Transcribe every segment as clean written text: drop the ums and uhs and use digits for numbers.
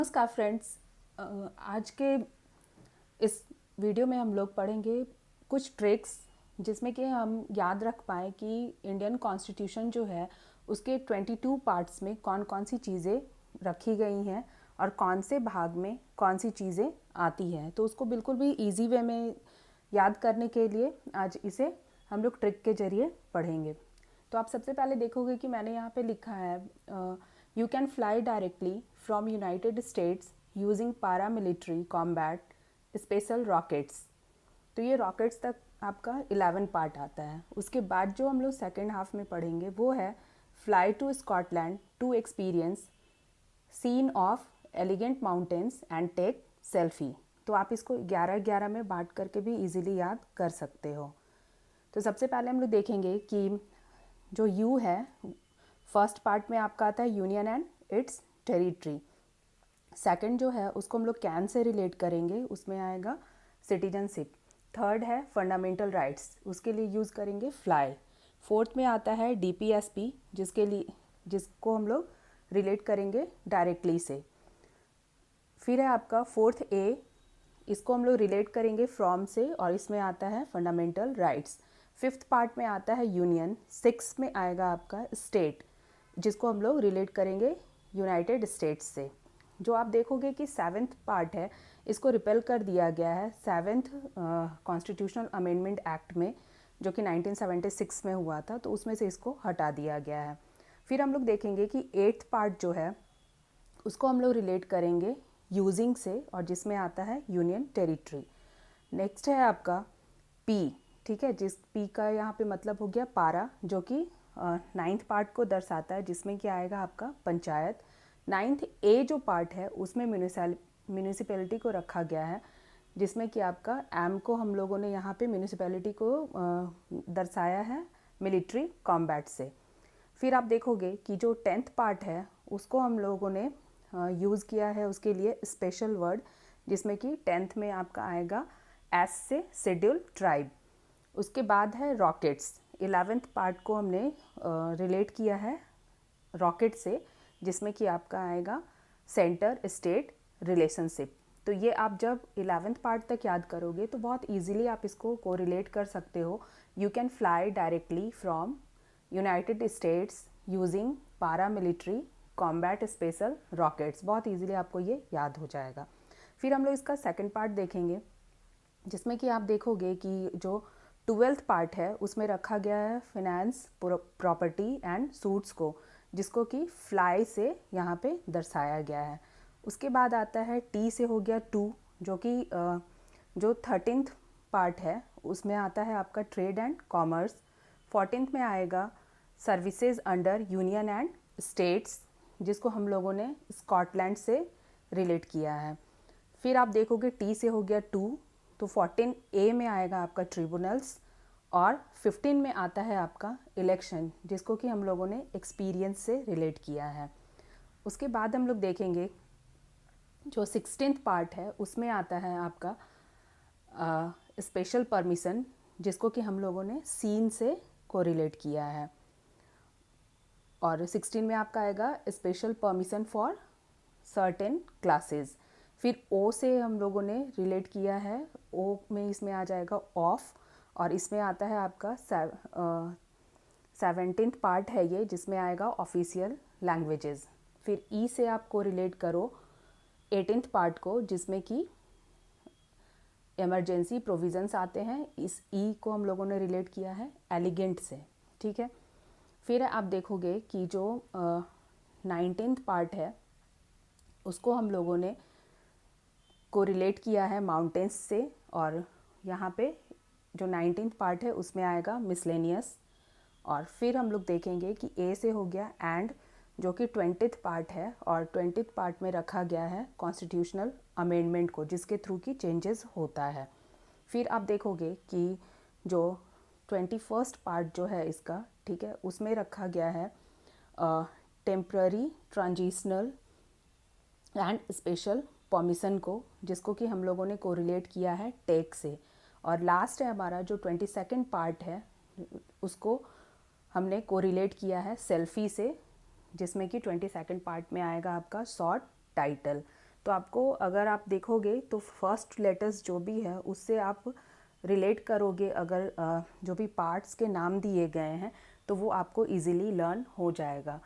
नमस्कार फ्रेंड्स। आज के इस वीडियो में हम लोग पढ़ेंगे कुछ ट्रिक्स जिसमें कि हम याद रख पाएँ कि इंडियन कॉन्स्टिट्यूशन जो है उसके 22 पार्ट्स में कौन कौन सी चीज़ें रखी गई हैं और कौन से भाग में कौन सी चीज़ें आती हैं। तो उसको बिल्कुल भी इजी वे में याद करने के लिए आज इसे हम लोग ट्रिक के ज़रिए पढ़ेंगे। तो आप सबसे पहले देखोगे कि मैंने यहाँ पे लिखा है you can fly directly from United states using paramilitary combat special rockets. तो ये रॉकेट्स तक आपका 11 पार्ट आता है। उसके बाद जो हम लोग सेकेंड हाफ में पढ़ेंगे वो है fly to Scotland to experience scene of elegant mountains and take selfie. तो आप इसको 11-11 में बांट करके भी इजीली याद कर सकते हो। तो सबसे पहले हम लोग देखेंगे कि जो यू है फर्स्ट पार्ट में आपका आता है union and it's territory. Second जो है उसको हम लोग कैन से रिलेट करेंगे, उसमें आएगा सिटीजनशिप। थर्ड है फंडामेंटल राइट्स, उसके लिए यूज़ करेंगे फ्लाई। फोर्थ में आता है डीपीएसपी जिसको हम लोग रिलेट करेंगे डायरेक्टली से। फिर है आपका फोर्थ ए, इसको हम लोग रिलेट करेंगे फ्रॉम से और इसमें आता है फंडामेंटल राइट्स। फिफ्थ पार्ट में आता है यूनियन। सिक्स में आएगा आपका स्टेट जिसको हम लोग रिलेट करेंगे यूनाइटेड स्टेट्स से। जो आप देखोगे कि सेवेंथ पार्ट है इसको रिपेल कर दिया गया है सेवेंथ कॉन्स्टिट्यूशनल अमेंडमेंट एक्ट में, जो कि 1976 में हुआ था, तो उसमें से इसको हटा दिया गया है। फिर हम लोग देखेंगे कि एट्थ पार्ट जो है उसको हम लोग रिलेट करेंगे यूजिंग से और जिसमें आता है यूनियन टेरिटरी। नेक्स्ट है आपका पी, ठीक है, जिस पी का यहाँ पे मतलब हो गया पारा, जो कि नाइन्थ पार्ट को दर्शाता है जिसमें क्या आएगा आपका पंचायत। नाइन्थ ए जो पार्ट है उसमें म्यूनिसिपैलिटी को रखा गया है, जिसमें कि आपका एम को हम लोगों ने यहाँ पे म्यूनिसिपैलिटी को दर्शाया है मिलिट्री कॉम्बैट से। फिर आप देखोगे कि जो टेंथ पार्ट है उसको हम लोगों ने यूज़ किया है उसके लिए स्पेशल वर्ड, जिसमें कि टेंथ में आपका आएगा एस से शेड्यूल ट्राइब। उसके बाद है रॉकेट्स। 11th पार्ट को हमने रिलेट किया है रॉकेट से, जिसमें कि आपका आएगा सेंटर स्टेट रिलेशनशिप। तो ये आप जब 11th पार्ट तक याद करोगे तो बहुत इजीली आप इसको कोरिलेट कर सकते हो। You can fly directly from United states using paramilitary combat special rockets. बहुत इजीली आपको ये याद हो जाएगा। फिर हम लोग इसका सेकंड पार्ट देखेंगे, जिसमें कि आप देखोगे कि जो 12th पार्ट है उसमें रखा गया है फिनेंस प्रॉपर्टी एंड सूट्स को, जिसको कि फ्लाई से यहाँ पे दर्शाया गया है। उसके बाद आता है टी से हो गया टू, जो कि जो 13th पार्ट है उसमें आता है आपका ट्रेड एंड कॉमर्स। 14th में आएगा services under union and states, जिसको हम लोगों ने स्कॉटलैंड से रिलेट किया है। फिर आप देखोगे टी से हो गया टू, तो 14 ए में आएगा आपका ट्रिब्यूनल्स और 15 में आता है आपका इलेक्शन, जिसको कि हम लोगों ने एक्सपीरियंस से रिलेट किया है। उसके बाद हम लोग देखेंगे जो 16th पार्ट है उसमें आता है आपका स्पेशल परमिशन, जिसको कि हम लोगों ने सीन से कोरिलेट किया है। और 16 में आपका आएगा special permission for certain classes. फिर ओ से हम लोगों ने रिलेट किया है, ओ में इसमें आ जाएगा ऑफ, और इसमें आता है आपका 17th पार्ट है ये, जिसमें आएगा ऑफिशियल लैंग्वेजेस। फिर ई से आपको रिलेट करो 18th पार्ट को, जिसमें कि इमरजेंसी प्रोविजंस आते हैं। इस ई को हम लोगों ने रिलेट किया है एलिगेंट से, ठीक है। फिर आप देखोगे कि जो 19th पार्ट है उसको हम लोगों ने कोरिलेट किया है माउंटेन्स से, और यहाँ पे जो 19th पार्ट है उसमें आएगा मिसलेनियस। और फिर हम लोग देखेंगे कि ए से हो गया एंड, जो कि 20th पार्ट है, और 20th पार्ट में रखा गया है कॉन्स्टिट्यूशनल अमेंडमेंट को, जिसके थ्रू की चेंजेस होता है। फिर आप देखोगे कि जो 21st पार्ट जो है इसका, ठीक है, उसमें रखा गया है temporary transitional and special permission को, जिसको कि हम लोगों ने कोरिलेट किया है टेक से। और लास्ट है हमारा जो 22nd पार्ट है उसको हमने कोरिलेट किया है सेल्फी से, जिसमें कि 22nd पार्ट में आएगा आपका शॉर्ट टाइटल। तो आपको अगर आप देखोगे तो फर्स्ट लेटर्स जो भी है उससे आप रिलेट करोगे, अगर जो भी पार्ट्स के नाम दिए गए हैं तो वो आपको इजीली लर्न हो जाएगा।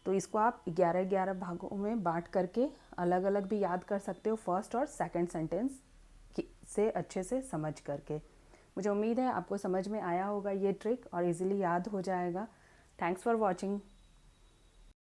तो इसको आप 11-11 भागों में बांट करके अलग अलग भी याद कर सकते हो, फर्स्ट और सेकंड सेंटेंस से अच्छे से समझ करके। मुझे उम्मीद है आपको समझ में आया होगा ये ट्रिक और इजीली याद हो जाएगा। Thanks for watching.